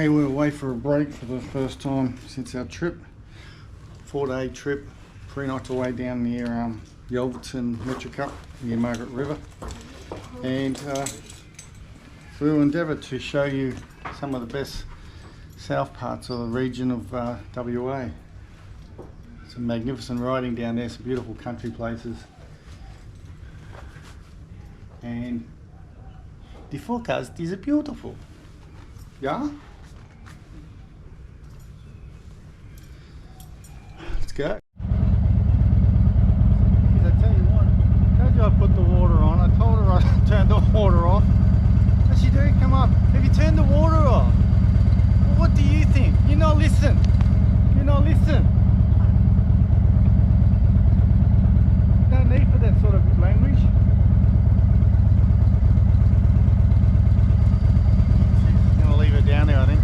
Today we're away for a break for the first time since our trip. 4-day trip, 3 nights away down near Yelverton Metro Cup near Margaret River. And we will endeavour to show you some of the best south parts of the region of WA. Some magnificent riding down there, some beautiful country places. And the forecast is beautiful. Yeah? Let's go. I tell you what, told you I put the water on. I told her I turned the water off. What's she doing? Come up. Have you turned the water off? Well, what do you think? You not listen. You not listen. No need for that sort of language. She's gonna leave it down there, I think.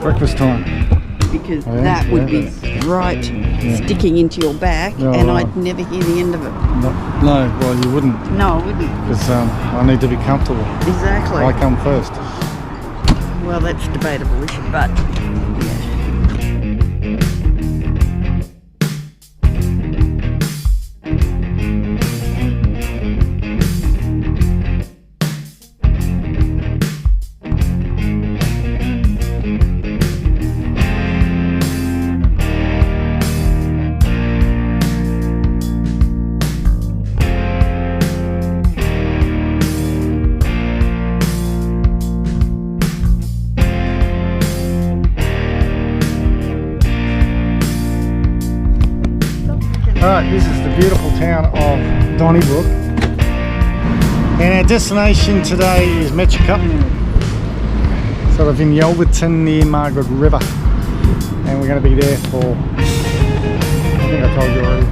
Breakfast time. Because that would be right sticking into your back, and I'd never hear the end of it. No, well, you wouldn't. No, I wouldn't. Because I need to be comfortable. Exactly. I come first. Well, that's debatable, but yeah. Alright, this is the beautiful town of Donnybrook, and our destination today is Metro Cup, sort of in Yelverton near Margaret River, and we're going to be there for, I think I told you already,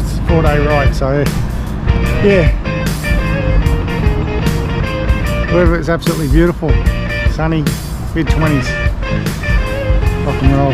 it's a 4-day ride, so yeah, weather is absolutely beautiful, sunny, mid-20s, rock and roll.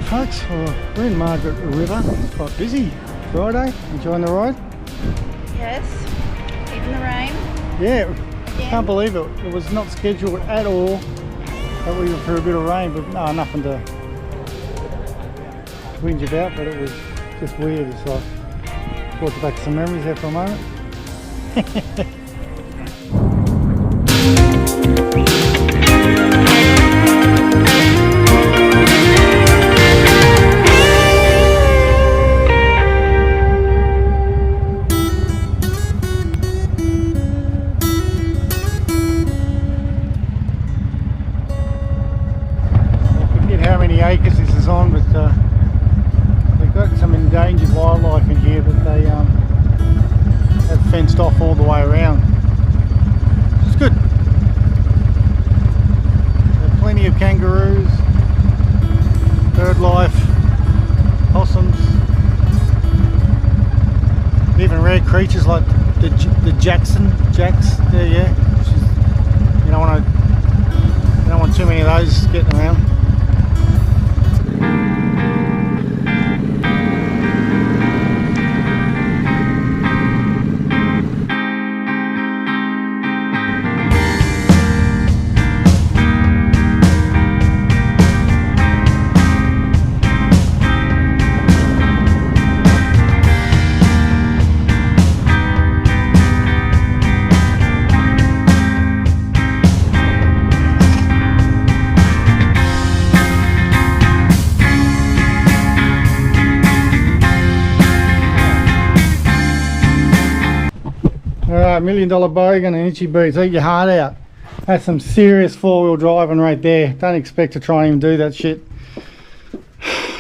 Folks, we're in Margaret River. It's quite busy. Friday, enjoying the ride? Yes, even the rain. Yeah, can't believe it. It was not scheduled at all. That we were for a bit of rain, but no, nothing to whinge about. But it was just weird. It's like brought back some memories there for a moment. Acres this is on, but they've got some endangered wildlife in here that they have fenced off all the way around. It's good. There are plenty of kangaroos, bird life, possums, even rare creatures like the the Jacks there, yeah. You don't want too many of those getting around. Alright, $1 million bogan and itchy boots, eat your heart out. That's some serious four-wheel driving right there. Don't expect to try and even do that shit.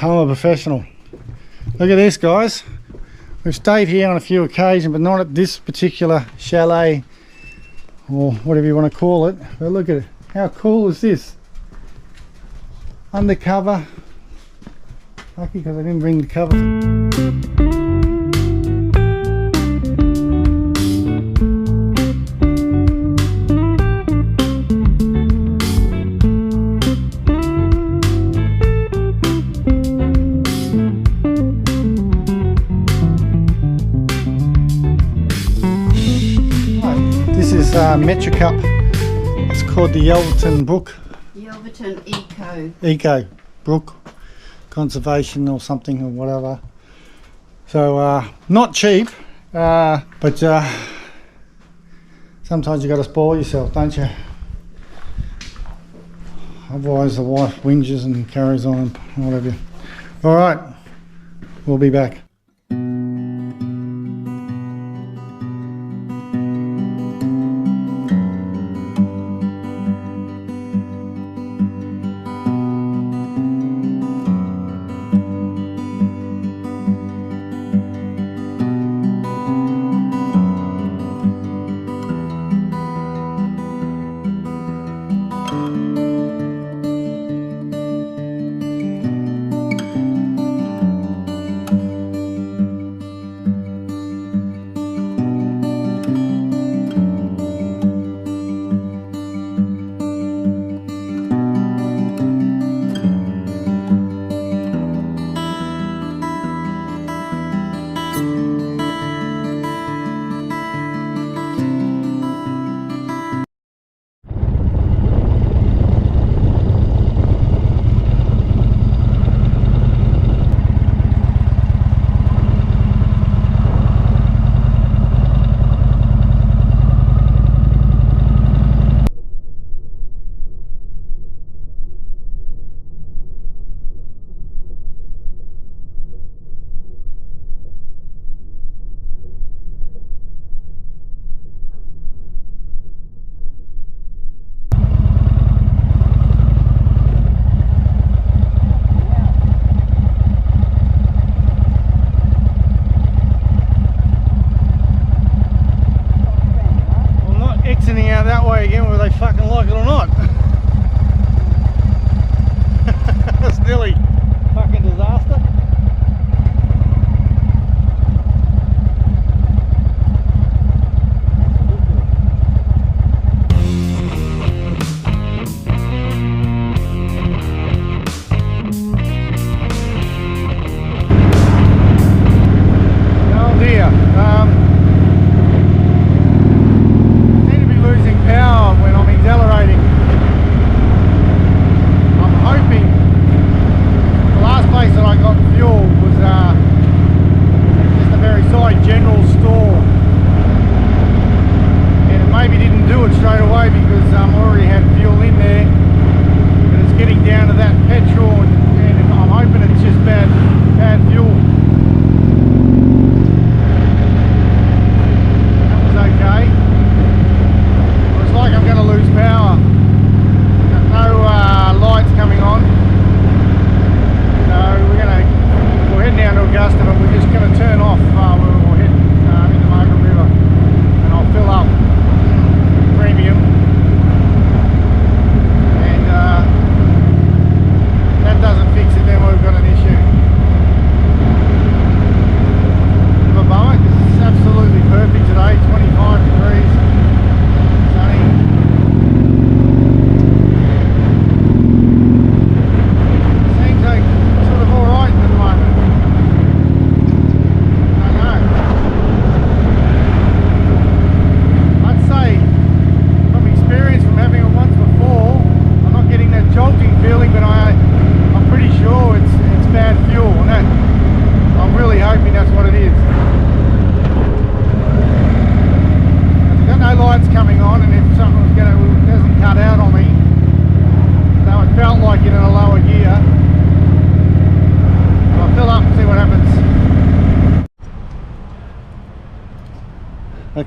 I'm a professional. Look at this, guys. We've stayed here on a few occasions, but not at this particular chalet, or whatever you want to call it. But look at it. How cool is this? Undercover. Lucky because I didn't bring the cover. This is Metro Cup. It's called the Yelverton Brook. Yelverton Eco Brook Conservation or something or whatever. So not cheap, but sometimes you got to spoil yourself, don't you? Otherwise the wife whinges and carries on and whatever. All right, we'll be back.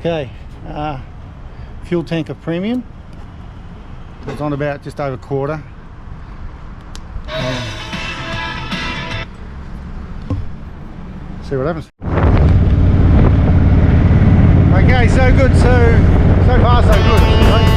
Okay, fuel tank of premium. It's on about just over quarter. See what happens. Okay, so good, so far so good. Right?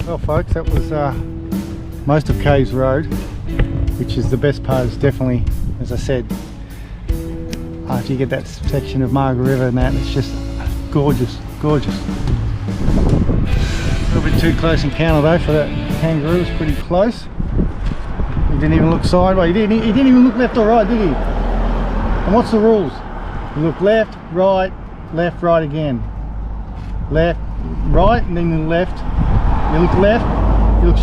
Well folks, that was most of Caves Road, which is the best part. Is definitely, as I said, after you get that section of Margaret River and that, it's just gorgeous, gorgeous. A little bit too close encounter though for that kangaroo. It's pretty close. He didn't even look sideways. He didn't even look left or right, did he? And what's the rules? You look left, right again. Left, right, and then the left. You look left, you look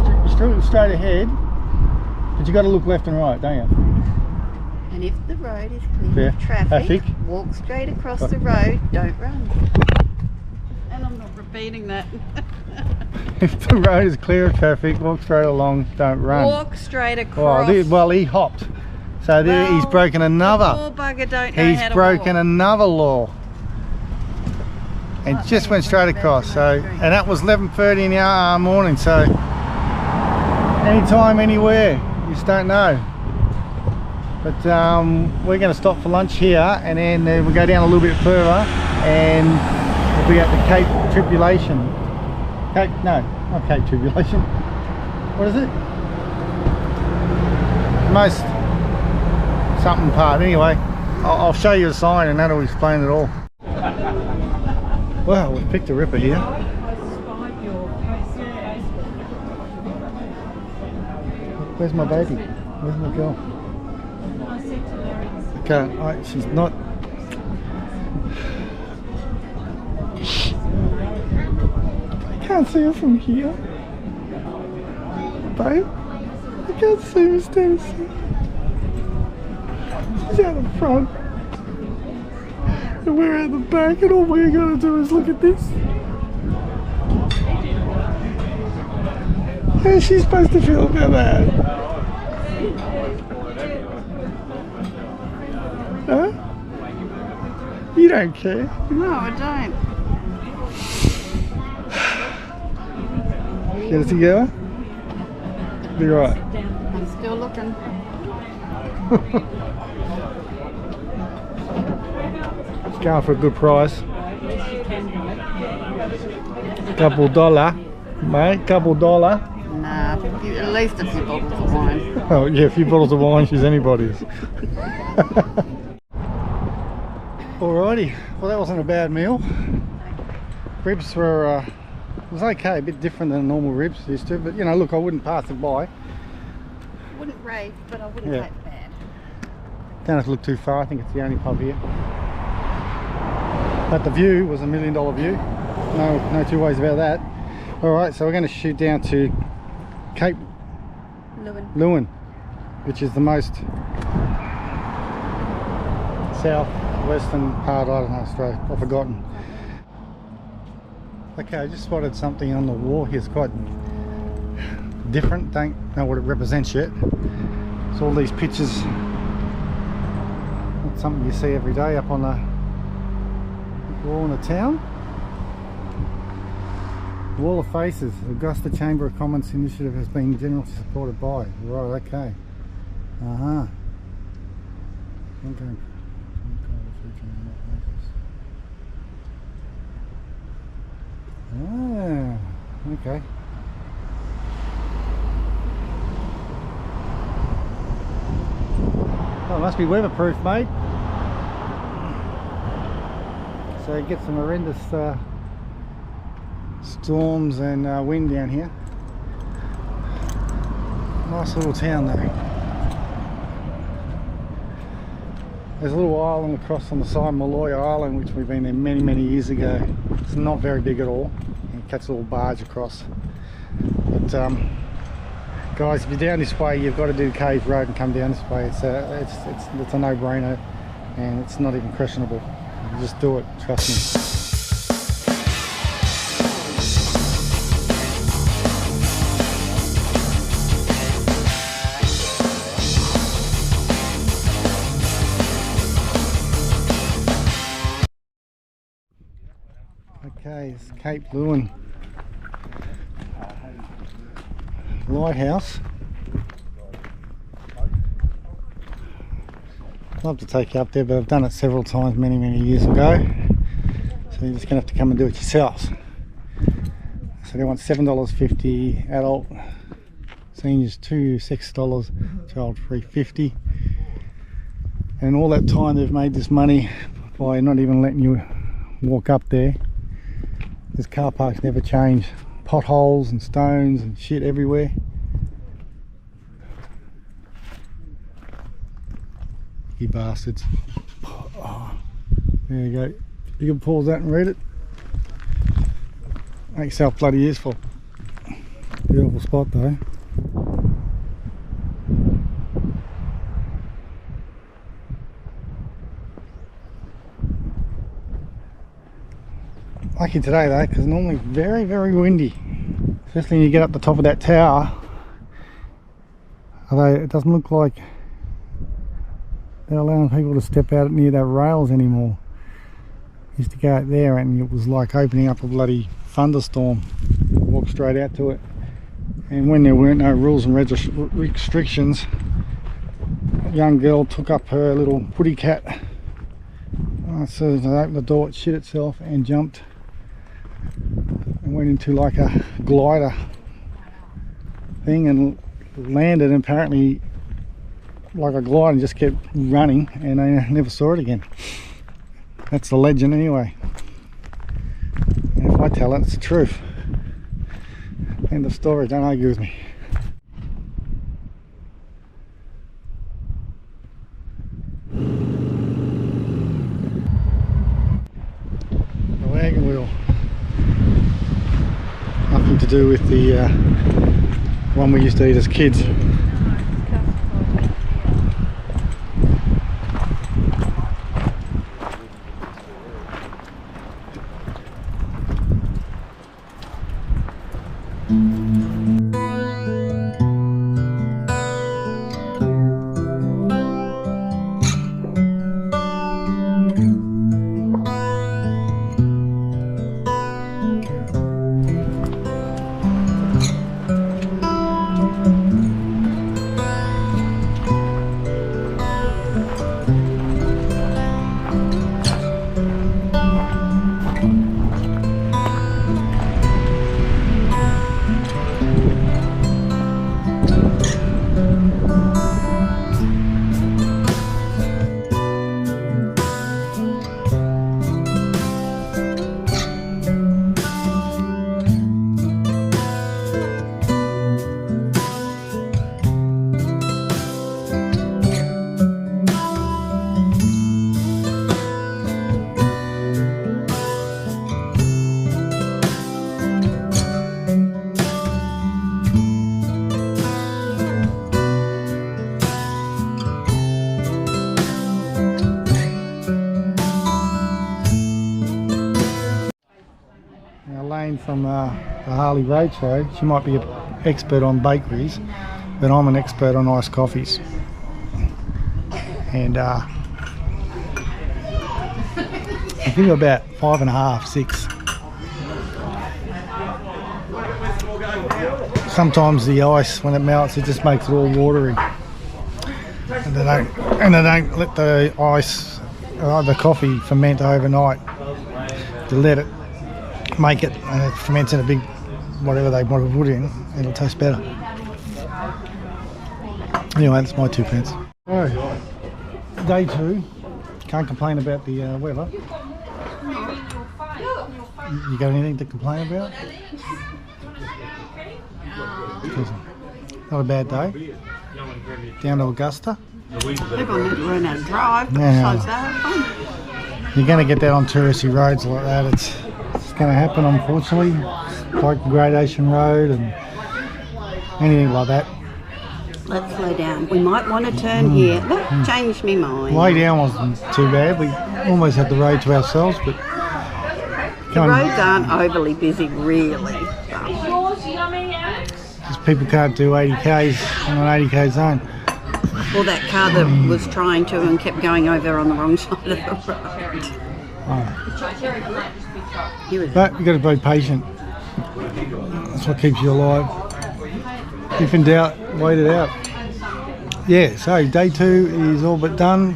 straight ahead, but you got to look left and right, don't you? And if the road is clear of traffic, walk straight across the road, don't run. And I'm not repeating that. If the road is clear of traffic, walk straight along, don't run. Walk straight across. Well, he hopped. So there, he's broken another. The poor bugger don't know He's how to broken walk. another law. And just went straight across. So, and that was 11:30 in the morning. So, anytime, anywhere, you just don't know. But we're going to stop for lunch here, and then we'll go down a little bit further, and we'll be at the Cape Tribulation. No, not Cape Tribulation. What is it? Most something part. Anyway, I'll show you a sign, and that'll explain it all. Wow, we've picked a ripper here. Where's my baby? Where's my girl? Okay, she's not. I can't see her from here. Babe, I can't see Miss Tennessee. She's out the front. And we're at the back, and all we're going to do is look at this. How's she supposed to feel about that? Huh? You don't care? No, I don't. Get it together? Be right. I'm still looking. Going for a good price. Couple dollar, mate. Couple dollar. Nah, at least a few bottles of wine. Oh yeah, a few bottles of wine. She's anybody's. Alrighty. Well, that wasn't a bad meal. Ribs were was okay, a bit different than normal ribs used to, but you know, look, I wouldn't pass it by. Wouldn't rave, but I wouldn't take it bad. Don't have to look too far, I think it's the only pub here. But the view was $1 million view. No two ways about that. Alright, so we're going to shoot down to Cape Lewin, which is the most southwestern part, I don't know, Australia, I've forgotten. Okay, I just spotted something on the wall here. It's quite different, don't know what it represents yet. It's all these pictures. It's something you see every day up on the wall in the town. Wall of Faces, Augusta Chamber of Commerce initiative has been generously supported by. Right, okay. Uh-huh. Ah, okay. Oh, it must be weatherproof, mate. So you get some horrendous storms and wind down here. Nice little town though. There's a little island across on the side, Malloy Island, which we've been there many years ago. It's not very big at all. You can catch a little barge across. But guys, if you're down this way, you've got to do the Cave Road and come down this way. It's a no-brainer, and it's not even questionable. You just do it, trust me. Okay, it's Cape Lewin Lighthouse. I'd love to take you up there, but I've done it several times many years ago. So you're just going to have to come and do it yourselves. So they want $7.50 adult, seniors $6, child $3.50. And all that time they've made this money by not even letting you walk up there. This car park's never changed. Potholes and stones and shit everywhere. You bastards. Oh, there you go. You can pause that and read it. Make yourself bloody useful. Beautiful spot though. Lucky today though, because normally very windy, especially when you get up the top of that tower. Although it doesn't look like they're allowing people to step out near that rails anymore. Used to go out there and it was like opening up a bloody thunderstorm. Walk straight out to it. And when there weren't no rules and restrictions, a young girl took up her little putty cat. As soon as I opened the door, it shit itself and jumped and went into like a glider thing and landed, and apparently like a glider, and just kept running, and I never saw it again. That's the legend anyway. And if I tell it, it's the truth. End of story, don't argue with me. The wagon wheel. Nothing to do with the one we used to eat as kids. from the Harley Roadshow. She might be an expert on bakeries, but I'm an expert on iced coffees. And I think about 5.5, 6. Sometimes the ice, when it melts, it just makes it all watery. And they don't let the ice, the coffee ferment overnight. To let it make it, and it ferments in a big, whatever they want to put in, it'll taste better. Anyway, that's my 2 pence. So, day 2. Can't complain about the weather. You got anything to complain about? Not a bad day. Down to Augusta. Everyone had to learn how to drive, but besides that, fun. You're going to get that on touristy roads like that. It's going to happen, unfortunately, like Gradation Road and anything like that. Let's slow down. We might want to turn here. Look, changed me mind. Way down wasn't too bad. We almost had the road to ourselves, but the roads aren't overly busy, really. Just people can't do 80 k's on an 80 k zone. Or that car that was trying to and kept going over on the wrong side of the road. Oh. But you've got to be patient. That's what keeps you alive. If in doubt, wait it out. Yeah, so day 2 is all but done.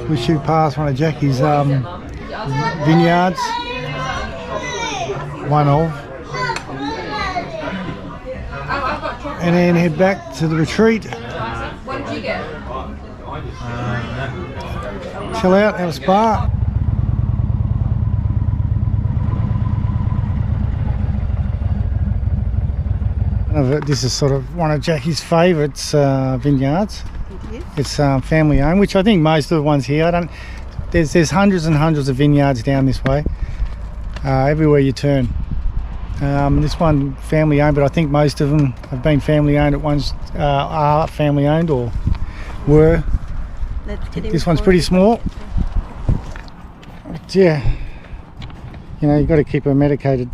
We shoot past one of Jackie's vineyards. One of. And then head back to the retreat. Chill out, have a spa. This is sort of one of Jackie's favourites vineyards. It's family owned, which I think most of the ones here. There's hundreds and hundreds of vineyards down this way, everywhere you turn. This one family owned, but I think most of them have been family owned at once, are family owned or were. This one's pretty small. But yeah, you know, you've got to keep her medicated.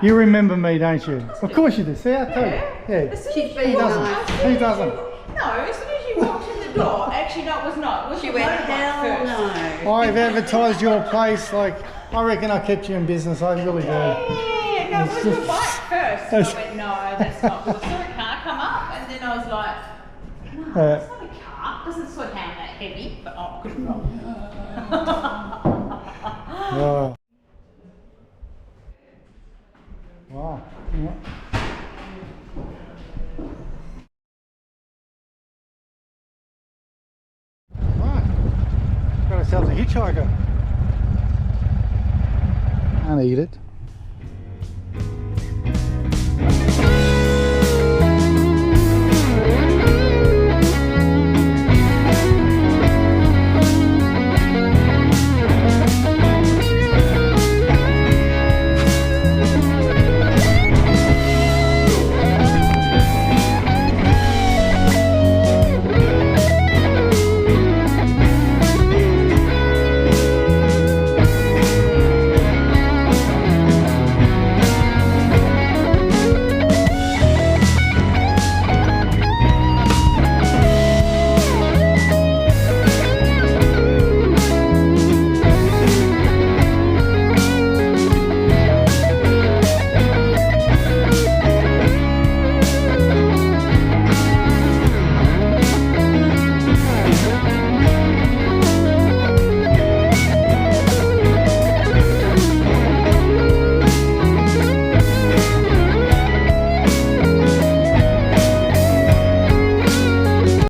You remember me, don't you? Of course you do. See, I told you. Yeah. Who doesn't? Who doesn't? No, as soon as you walked in the door, actually no, it was not. She went, hell no. I've advertised your place, like, I reckon I kept you in business, I really do. Yeah, no, it was the bike first. I went, no, that's not. Because I saw a car come up, and then I was like, no, it's not a car. It doesn't sort of sound that heavy, but oh, I couldn't roll. Wow. Wow. Yeah. Right. Got ourselves a hitchhiker. Can't eat it.